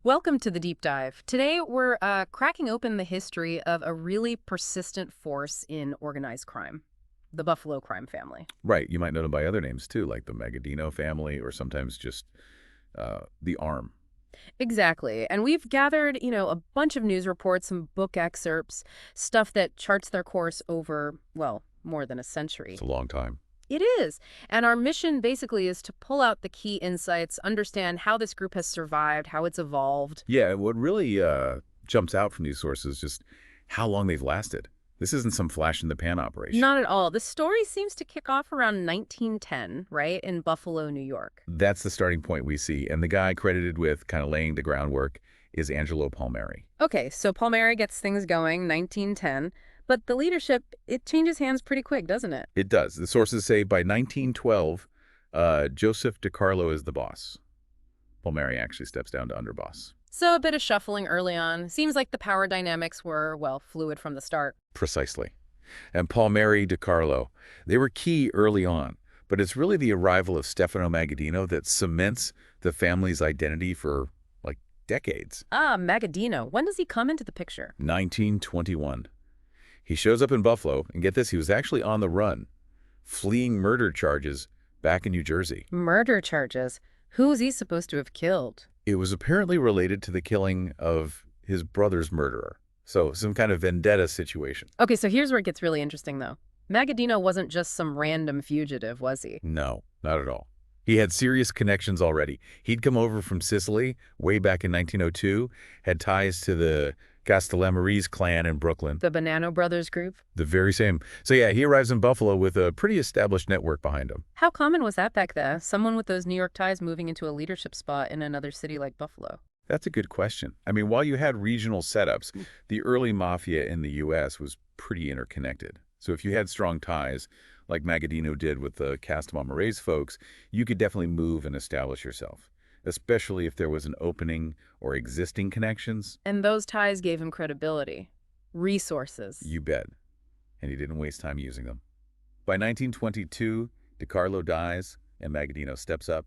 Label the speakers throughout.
Speaker 1: Welcome to the deep dive. Today, we're cracking open the history of a really persistent force in organized crime, the Buffalo crime family.
Speaker 2: Right. You might know them by other names too, like the Magadino family or sometimes just the Arm.
Speaker 1: Exactly. And we've gathered, a bunch of news reports, some book excerpts, stuff that charts their course over, well, more than a
Speaker 2: It's
Speaker 1: century.
Speaker 2: a long time.
Speaker 1: It is. And our mission basically is to pull out the key insights, understand how this group has survived, how it's evolved.
Speaker 2: Yeah, what really jumps out from these sources is just how long they've lasted. This isn't some flash in the pan operation.
Speaker 1: Not at all. The story seems to kick off around 1910, right, in Buffalo, New York.
Speaker 2: That's the starting point we see. And the guy credited with kind of laying the groundwork is Angelo Palmieri.
Speaker 1: Okay, so Palmieri gets things going, 1910, but the leadership, it changes hands pretty quick, doesn't it?
Speaker 2: It does. The sources say by 1912, Joseph DiCarlo is the boss. Palmieri actually steps down to underboss.
Speaker 1: So a bit of shuffling early on. Seems like the power dynamics were, well, fluid from the start.
Speaker 2: Precisely. And Palmieri, DiCarlo, they were key early on, but it's really the arrival of Stefano Magadino that cements the family's identity for, like, decades.
Speaker 1: Ah, Magadino. When does he come into the picture?
Speaker 2: 1921. He shows up in Buffalo, and get this, he was actually on the run, fleeing murder charges back in New Jersey.
Speaker 1: Murder charges. Who is he supposed to have killed?
Speaker 2: It was apparently related to the killing of his brother's murderer. So some kind of vendetta situation.
Speaker 1: Okay, so here's where it gets really interesting, though. Magadino wasn't just some random fugitive, was he?
Speaker 2: No, not at all. He had serious connections already. He'd come over from Sicily way back in 1902, had ties to the Castellamarese clan in Brooklyn,
Speaker 1: The Bonanno Brothers group?
Speaker 2: the very same. So yeah, he arrives in Buffalo with a pretty established network behind him.
Speaker 1: How common was that back then? Someone with those New York ties moving into a leadership spot in another city like Buffalo?
Speaker 2: That's a good question. I mean, while you had regional setups, the early mafia in the U.S. was pretty interconnected. So if you had strong ties, like Magadino did with the Castellamarese folks, you could definitely move and establish yourself, especially if there was an opening or existing connections.
Speaker 1: And those ties gave him credibility, resources.
Speaker 2: You bet. And he didn't waste time using them. By 1922, DiCarlo dies, and Magadino steps up,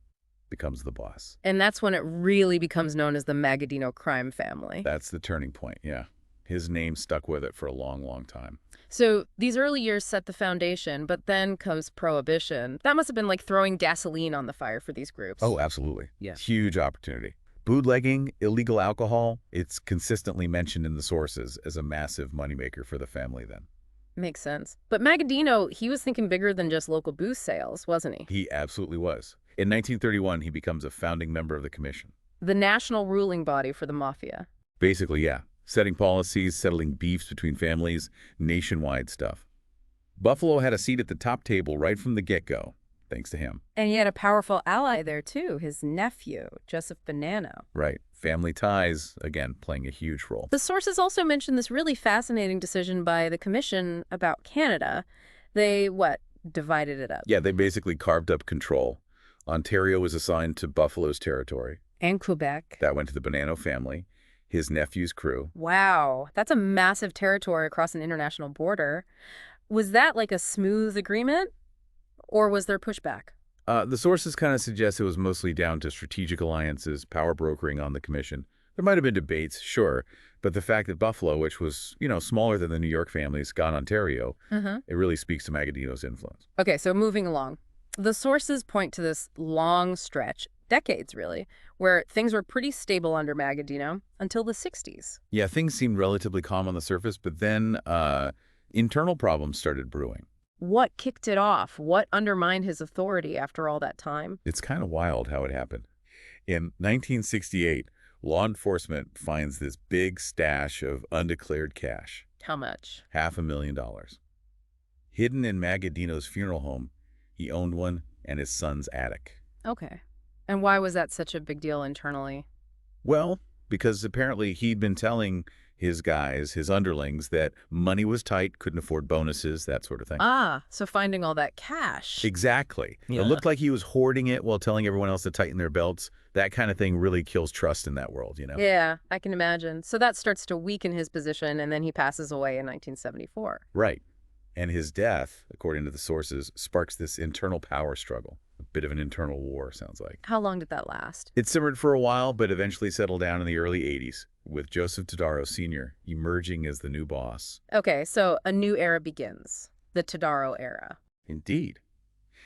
Speaker 2: becomes the boss.
Speaker 1: And that's when it really becomes known as the Magadino crime family.
Speaker 2: That's the turning point, yeah. His name stuck with it for a long, long time.
Speaker 1: So these early years set the foundation, but then comes Prohibition. That must have been like throwing gasoline on the fire for these groups.
Speaker 2: Oh, absolutely.
Speaker 1: Yeah.
Speaker 2: Huge opportunity. Bootlegging, illegal alcohol, it's consistently mentioned in the sources as a massive moneymaker for the family then.
Speaker 1: Makes sense. But Magadino, he was thinking bigger than just local booze sales, wasn't he?
Speaker 2: He absolutely was. In 1931, he becomes a founding member of the commission.
Speaker 1: The national ruling body for the Mafia.
Speaker 2: Basically, yeah. Setting policies, settling beefs between families, nationwide stuff. Buffalo had a seat at the top table right from the get-go, thanks to him.
Speaker 1: And he had a powerful ally there, too, his nephew, Joseph Bonanno.
Speaker 2: Right. Family ties, again, playing a huge role.
Speaker 1: The sources also mention this really fascinating decision by the commission about Canada. They, divided it up?
Speaker 2: Yeah, they basically carved up control. Ontario was assigned to Buffalo's territory.
Speaker 1: And Quebec.
Speaker 2: That went to the Bonanno family, his nephew's crew.
Speaker 1: Wow, that's a massive territory across an international border. Was that like a smooth agreement, or was there pushback?
Speaker 2: The sources kind of suggest it was mostly down to strategic alliances, power brokering on the commission. There might have been debates, sure, but the fact that Buffalo, which was, smaller than the New York families, got Ontario, it really speaks to Magadino's influence.
Speaker 1: Okay, so moving along. The sources point to this long stretch, decades really, where things were pretty stable under Magadino until the 60s.
Speaker 2: Yeah, things seemed relatively calm on the surface, but then internal problems started brewing.
Speaker 1: What kicked it off? What undermined his authority after all that time?
Speaker 2: It's kind of wild how it happened. In 1968, law enforcement finds this big stash of undeclared cash.
Speaker 1: How much?
Speaker 2: $500,000. Hidden in Magadino's funeral home, he owned one, and his son's attic.
Speaker 1: Okay. And why was that such a big deal internally?
Speaker 2: Well, because apparently he'd been telling his guys, his underlings, that money was tight, couldn't afford bonuses, that sort of thing.
Speaker 1: Ah, so finding all that cash.
Speaker 2: Exactly.
Speaker 1: Yeah.
Speaker 2: It looked like he was hoarding it while telling everyone else to tighten their belts. That kind of thing really kills trust in that world,
Speaker 1: Yeah, I can imagine. So that starts to weaken his position, and then he passes away in 1974.
Speaker 2: Right. And his death, according to the sources, sparks this internal power struggle. A bit of an internal war, sounds like.
Speaker 1: How long did that last?
Speaker 2: It simmered for a while, but eventually settled down in the early 80s, with Joseph Todaro Sr. emerging as the new boss.
Speaker 1: Okay, so a new era begins, the Todaro era.
Speaker 2: Indeed.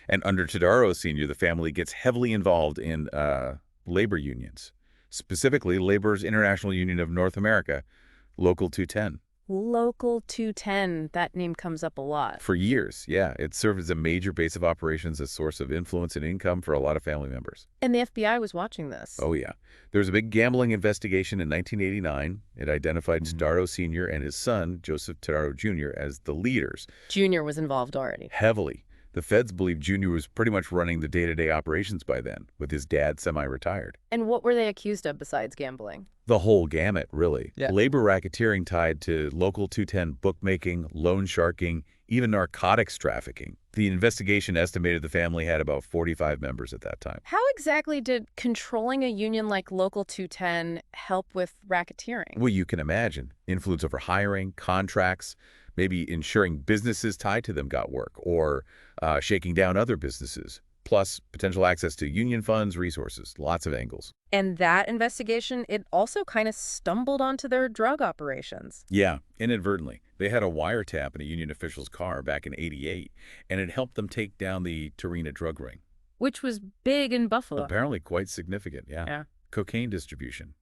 Speaker 2: And under Todaro Sr., the family gets heavily involved in labor unions, specifically Labor's International Union of North America, Local 210.
Speaker 1: Local 210, that name comes up a lot.
Speaker 2: For years, yeah. It served as a major base of operations, a source of influence and income for a lot of family members.
Speaker 1: And the FBI was watching this.
Speaker 2: Oh, yeah. There was a big gambling investigation in 1989. It identified Todaro Sr. and his son, Joseph Todaro Jr., as the leaders.
Speaker 1: Junior was involved already.
Speaker 2: Heavily. The feds believed Jr. was pretty much running the day-to-day operations by then, with his dad semi-retired.
Speaker 1: And what were they accused of besides gambling?
Speaker 2: The whole gamut, really.
Speaker 1: Yeah.
Speaker 2: Labor racketeering tied to Local 210 bookmaking, loan sharking, even narcotics trafficking. The investigation estimated the family had about 45 members at that time.
Speaker 1: How exactly did controlling a union like Local 210 help with racketeering?
Speaker 2: Well, you can imagine. Influence over hiring, contracts, maybe ensuring businesses tied to them got work, or shaking down other businesses, plus potential access to union funds, resources, lots of angles.
Speaker 1: And that investigation, it also kind of stumbled onto their drug operations.
Speaker 2: Yeah, inadvertently. They had a wiretap in a union official's car back in '88, and it helped them take down the Torina drug ring.
Speaker 1: Which was big in Buffalo.
Speaker 2: Apparently quite significant, yeah.
Speaker 1: Yeah.
Speaker 2: Cocaine distribution.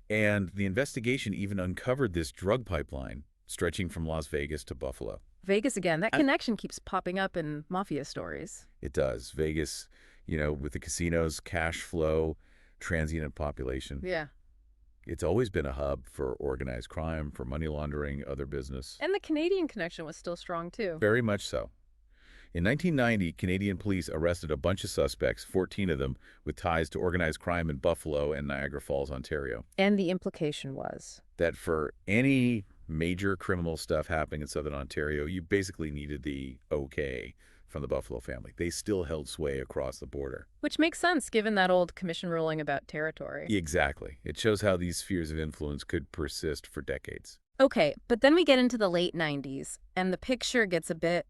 Speaker 2: And the investigation even uncovered this drug pipeline stretching from Las Vegas to Buffalo.
Speaker 1: Vegas again. That connection keeps popping up in Mafia stories.
Speaker 2: It does. Vegas, with the casinos, cash flow, transient population.
Speaker 1: Yeah.
Speaker 2: It's always been a hub for organized crime, for money laundering, other business.
Speaker 1: And the Canadian connection was still strong, too.
Speaker 2: Very much so. In 1990, Canadian police arrested a bunch of suspects, 14 of them, with ties to organized crime in Buffalo and Niagara Falls, Ontario.
Speaker 1: And the implication was?
Speaker 2: That for any major criminal stuff happening in Southern Ontario, you basically needed the okay from the Buffalo family. They still held sway across the border.
Speaker 1: Which makes sense, given that old commission ruling about territory.
Speaker 2: Exactly. It shows how these spheres of influence could persist for decades.
Speaker 1: Okay, but then we get into the late 90s, and the picture gets a bit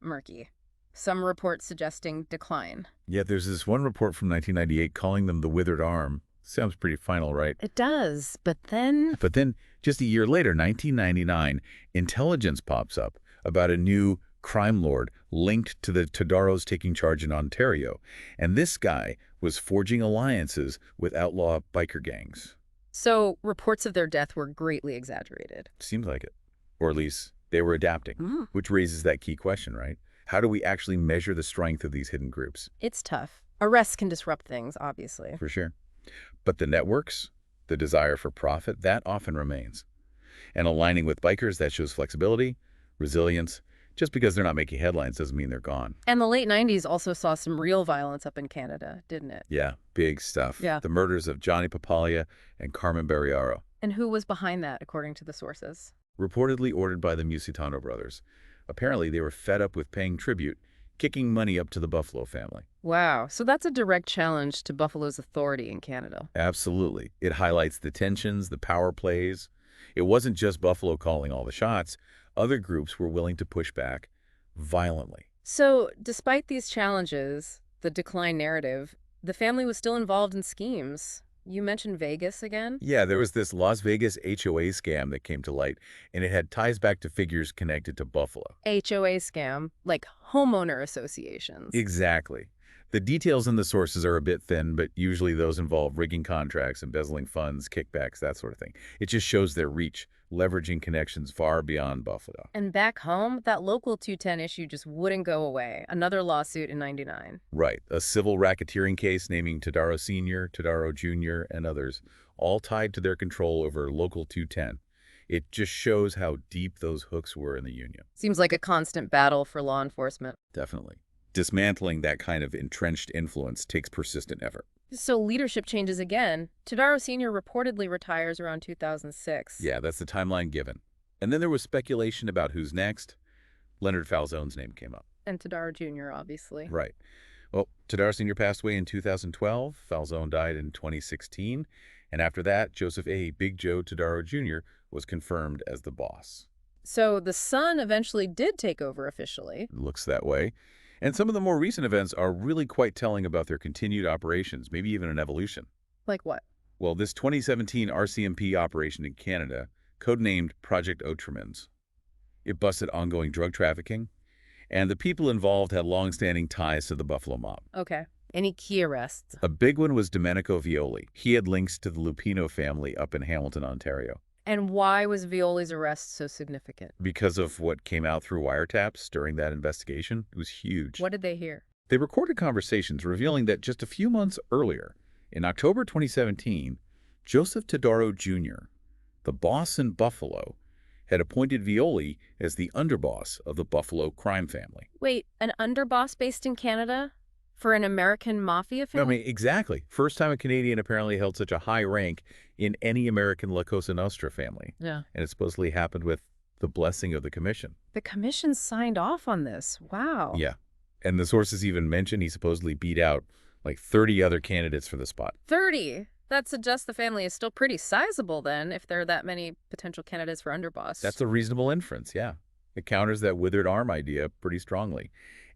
Speaker 1: murky. Some reports suggesting decline.
Speaker 2: Yet there's this one report from 1998 calling them the withered arm. Sounds pretty final, right?
Speaker 1: It does, but then...
Speaker 2: But then, just a year later, 1999, intelligence pops up about a new crime lord linked to the Todaros taking charge in Ontario. And this guy was forging alliances with outlaw biker gangs.
Speaker 1: So reports of their death were greatly exaggerated.
Speaker 2: Seems like it. Or at least they were adapting, which raises that key question, right? How do we actually measure the strength of these hidden groups?
Speaker 1: It's tough. Arrests can disrupt things, obviously.
Speaker 2: For sure. But the networks, the desire for profit, that often remains. And aligning with bikers, that shows flexibility, resilience. Just because they're not making headlines doesn't mean they're gone.
Speaker 1: And the late 90s also saw some real violence up in Canada, didn't it?
Speaker 2: Yeah, big stuff.
Speaker 1: Yeah.
Speaker 2: The murders of Johnny Papalia and Carmen Barriaro.
Speaker 1: And who was behind that, according to the sources?
Speaker 2: Reportedly ordered by the Musitano brothers. Apparently, they were fed up with paying tribute, kicking money up to the Buffalo family.
Speaker 1: Wow, so that's a direct challenge to Buffalo's authority in Canada.
Speaker 2: Absolutely. It highlights the tensions, the power plays. It wasn't just Buffalo calling all the shots. Other groups were willing to push back violently.
Speaker 1: So, despite these challenges, the decline narrative, the family was still involved in schemes. You mentioned Vegas again?
Speaker 2: Yeah, there was this Las Vegas HOA scam that came to light, and it had ties back to figures connected to Buffalo.
Speaker 1: HOA scam, like homeowner associations.
Speaker 2: Exactly. The details in the sources are a bit thin, but usually those involve rigging contracts, embezzling funds, kickbacks, that sort of thing. It just shows their reach, leveraging connections far beyond Buffalo.
Speaker 1: And back home, that local 210 issue just wouldn't go away. Another lawsuit in '99.
Speaker 2: Right. A civil racketeering case naming Todaro Sr., Todaro Jr., and others, all tied to their control over Local 210. It just shows how deep those hooks were in the union.
Speaker 1: Seems like a constant battle for law enforcement.
Speaker 2: Definitely. Dismantling that kind of entrenched influence takes persistent effort.
Speaker 1: So leadership changes again. Todaro Sr. reportedly retires around 2006.
Speaker 2: Yeah, that's the timeline given. And then there was speculation about who's next. Leonard Falzone's name came up.
Speaker 1: And Todaro Jr., obviously.
Speaker 2: Right. Well, Todaro Sr. passed away in 2012. Falzone died in 2016. And after that, Joseph A. Big Joe Todaro Jr. was confirmed as the boss.
Speaker 1: So the son eventually did take over officially.
Speaker 2: It looks that way. And some of the more recent events are really quite telling about their continued operations, maybe even an evolution.
Speaker 1: Like what?
Speaker 2: Well, this 2017 RCMP operation in Canada, codenamed Project Outremer's, it busted ongoing drug trafficking, and the people involved had long-standing ties to the Buffalo mob.
Speaker 1: Okay. Any key arrests?
Speaker 2: A big one was Domenico Violi. He had links to the Lupino family up in Hamilton, Ontario.
Speaker 1: And why was Violi's arrest so significant?
Speaker 2: Because of what came out through wiretaps during that investigation, it was huge.
Speaker 1: What did they hear?
Speaker 2: They recorded conversations revealing that just a few months earlier, in October 2017, Joseph Todaro Jr., the boss in Buffalo, had appointed Violi as the underboss of the Buffalo crime family.
Speaker 1: Wait, an underboss based in Canada? For an American mafia
Speaker 2: I
Speaker 1: family?
Speaker 2: mean, exactly. First time a Canadian apparently held such a high rank in any American La Cosa Nostra family.
Speaker 1: Yeah.
Speaker 2: And it supposedly happened with the blessing of the commission.
Speaker 1: The commission signed off on this. Wow.
Speaker 2: Yeah. And the sources even mention he supposedly beat out like 30 other candidates for the spot.
Speaker 1: 30? That suggests the family is still pretty sizable then, if there are that many potential candidates for underboss.
Speaker 2: That's a reasonable inference, yeah. It counters that withered arm idea pretty strongly.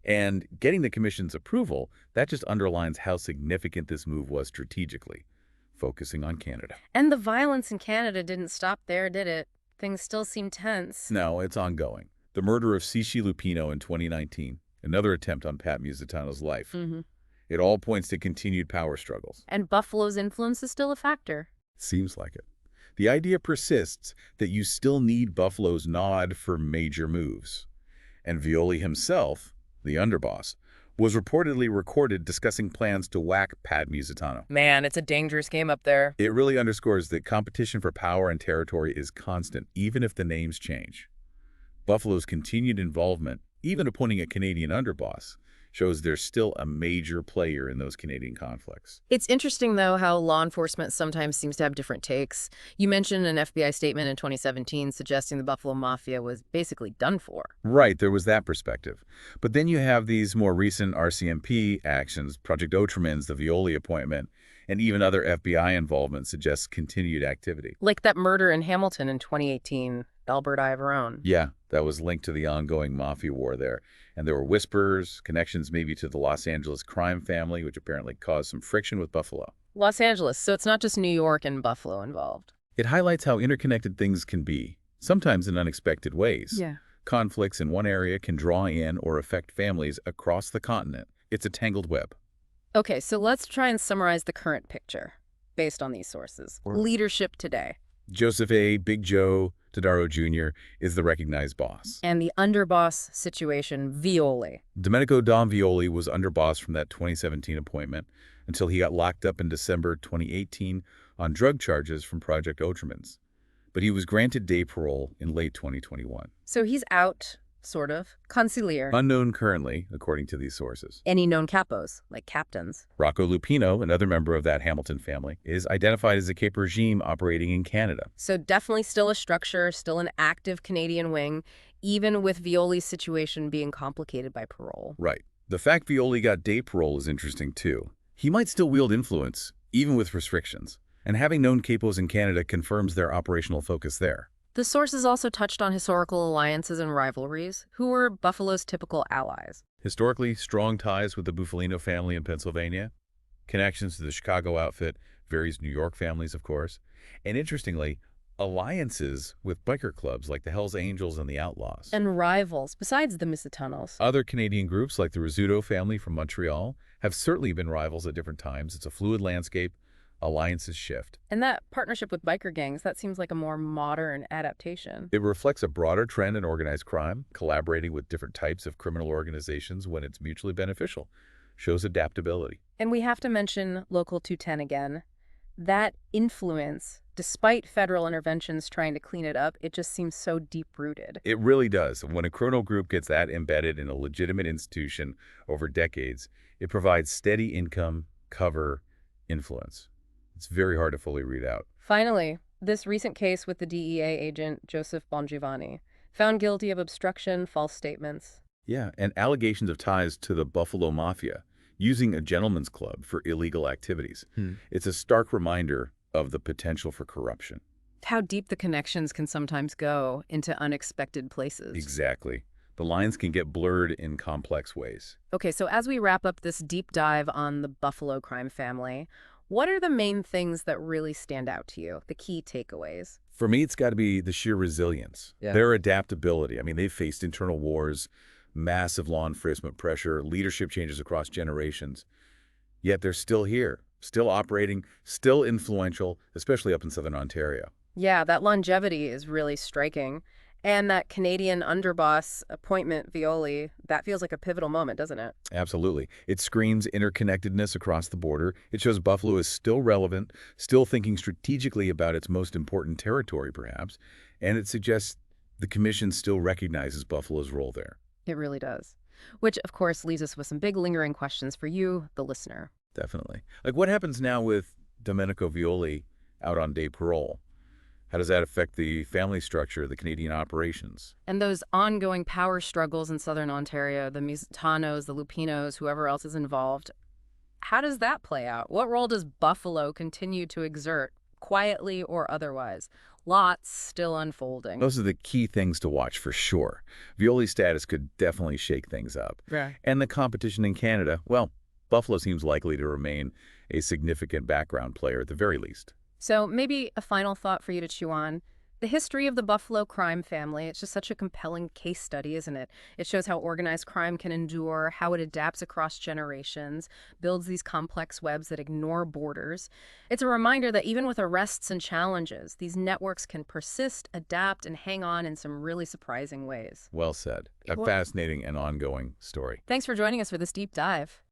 Speaker 2: And getting the commission's approval, that just underlines how significant this move was strategically, focusing on Canada.
Speaker 1: And the violence in Canada didn't stop there, did it? Things still seem tense.
Speaker 2: No, it's ongoing. The murder of Cici Lupino in 2019, another attempt on Pat Musitano's life.
Speaker 1: Mm-hmm.
Speaker 2: It all points to continued power struggles.
Speaker 1: And Buffalo's influence is still a factor.
Speaker 2: Seems like it. The idea persists that you still need Buffalo's nod for major moves. And Violi himself, the underboss, was reportedly recorded discussing plans to whack Pat Musitano.
Speaker 1: Man, it's a dangerous game up there.
Speaker 2: It really underscores that competition for power and territory is constant, even if the names change. Buffalo's continued involvement, even appointing a Canadian underboss, shows there's still a major player in those Canadian conflicts.
Speaker 1: It's interesting, though, how law enforcement sometimes seems to have different takes. You mentioned an FBI statement in 2017 suggesting the Buffalo Mafia was basically done for.
Speaker 2: Right, there was that perspective. But then you have these more recent RCMP actions, Project Outremer's, the Violi appointment, and even other FBI involvement suggests continued activity.
Speaker 1: Like that murder in Hamilton in 2018, Albert Ivorone.
Speaker 2: Yeah, that was linked to the ongoing mafia war there. And there were whispers, connections maybe to the Los Angeles crime family, which apparently caused some friction with Buffalo.
Speaker 1: Los Angeles, so it's not just New York and Buffalo involved.
Speaker 2: It highlights how interconnected things can be, sometimes in unexpected ways.
Speaker 1: Yeah.
Speaker 2: Conflicts in one area can draw in or affect families across the continent. It's a tangled web.
Speaker 1: Okay, so let's try and summarize the current picture based on these sources. Leadership today.
Speaker 2: Joseph A. Big Joe Todaro Jr. is the recognized boss.
Speaker 1: And the underboss situation, Violi.
Speaker 2: Domenico Dom Violi was underboss from that 2017 appointment until he got locked up in December 2018 on drug charges from Project Outremer's. But he was granted day parole in late 2021.
Speaker 1: So he's out, sort of. Consigliere.
Speaker 2: Unknown currently, according to these sources.
Speaker 1: Any known capos, like captains.
Speaker 2: Rocco Lupino, another member of that Hamilton family, is identified as a Cape regime operating in Canada.
Speaker 1: So definitely still a structure, still an active Canadian wing, even with Violi's situation being complicated by parole.
Speaker 2: Right. The fact Violi got day parole is interesting, too. He might still wield influence, even with restrictions. And having known capos in Canada confirms their operational focus there.
Speaker 1: The sources also touched on historical alliances and rivalries. Who were Buffalo's typical allies?
Speaker 2: Historically, strong ties with the Bufalino family in Pennsylvania, connections to the Chicago outfit, various New York families, of course, and interestingly, alliances with biker clubs like the Hells Angels and the Outlaws.
Speaker 1: And rivals, besides the Misitanos.
Speaker 2: Other Canadian groups like the Rizzuto family from Montreal have certainly been rivals at different times. It's a fluid landscape. Alliances shift.
Speaker 1: And that partnership with biker gangs, that seems like a more modern adaptation.
Speaker 2: It reflects a broader trend in organized crime, collaborating with different types of criminal organizations when it's mutually beneficial. Shows adaptability.
Speaker 1: And we have to mention Local 210 again. That influence, despite federal interventions trying to clean it up, it just seems so deep-rooted.
Speaker 2: It really does. When a criminal group gets that embedded in a legitimate institution over decades, it provides steady income, cover, influence. It's very hard to fully read out.
Speaker 1: Finally, this recent case with the DEA agent Joseph Bongiovanni, found guilty of obstruction, false statements.
Speaker 2: Yeah, and allegations of ties to the Buffalo Mafia, using a gentleman's club for illegal activities. It's a stark reminder of the potential for corruption.
Speaker 1: How deep the connections can sometimes go into unexpected places.
Speaker 2: Exactly. The lines can get blurred in complex ways.
Speaker 1: Okay, so as we wrap up this deep dive on the Buffalo crime family, what are the main things that really stand out to you, the key takeaways?
Speaker 2: For me, it's got to be the sheer resilience,
Speaker 1: Yeah.
Speaker 2: their adaptability. I mean, they've faced internal wars, massive law enforcement pressure, leadership changes across generations, yet they're still here, still operating, still influential, especially up in Southern Ontario.
Speaker 1: Yeah, that longevity is really striking. And that Canadian underboss appointment, Violi, that feels like a pivotal moment, doesn't it?
Speaker 2: Absolutely. It screams interconnectedness across the border. It shows Buffalo is still relevant, still thinking strategically about its most important territory, perhaps, and it suggests the Commission still recognizes Buffalo's role there.
Speaker 1: It really does. Which, of course, leaves us with some big lingering questions for you, the listener.
Speaker 2: Definitely. Like, what happens now with Domenico Violi out on day parole? How does that affect the family structure, the Canadian operations?
Speaker 1: And those ongoing power struggles in southern Ontario, the Musitanos, the Lupinos, whoever else is involved, how does that play out? What role does Buffalo continue to exert, quietly or otherwise? Lots still unfolding.
Speaker 2: Those are the key things to watch for sure. Violi's status could definitely shake things up.
Speaker 1: Right.
Speaker 2: And the competition in Canada, well, Buffalo seems likely to remain a significant background player at the very least.
Speaker 1: So maybe a final thought for you to chew on. The history of the Buffalo crime family, it's just such a compelling case study, isn't it? It shows how organized crime can endure, how it adapts across generations, builds these complex webs that ignore borders. It's a reminder that even with arrests and challenges, these networks can persist, adapt, and hang on in some really surprising ways.
Speaker 2: Well said. A
Speaker 1: Well,
Speaker 2: fascinating and ongoing story.
Speaker 1: thanks for joining us for this deep dive.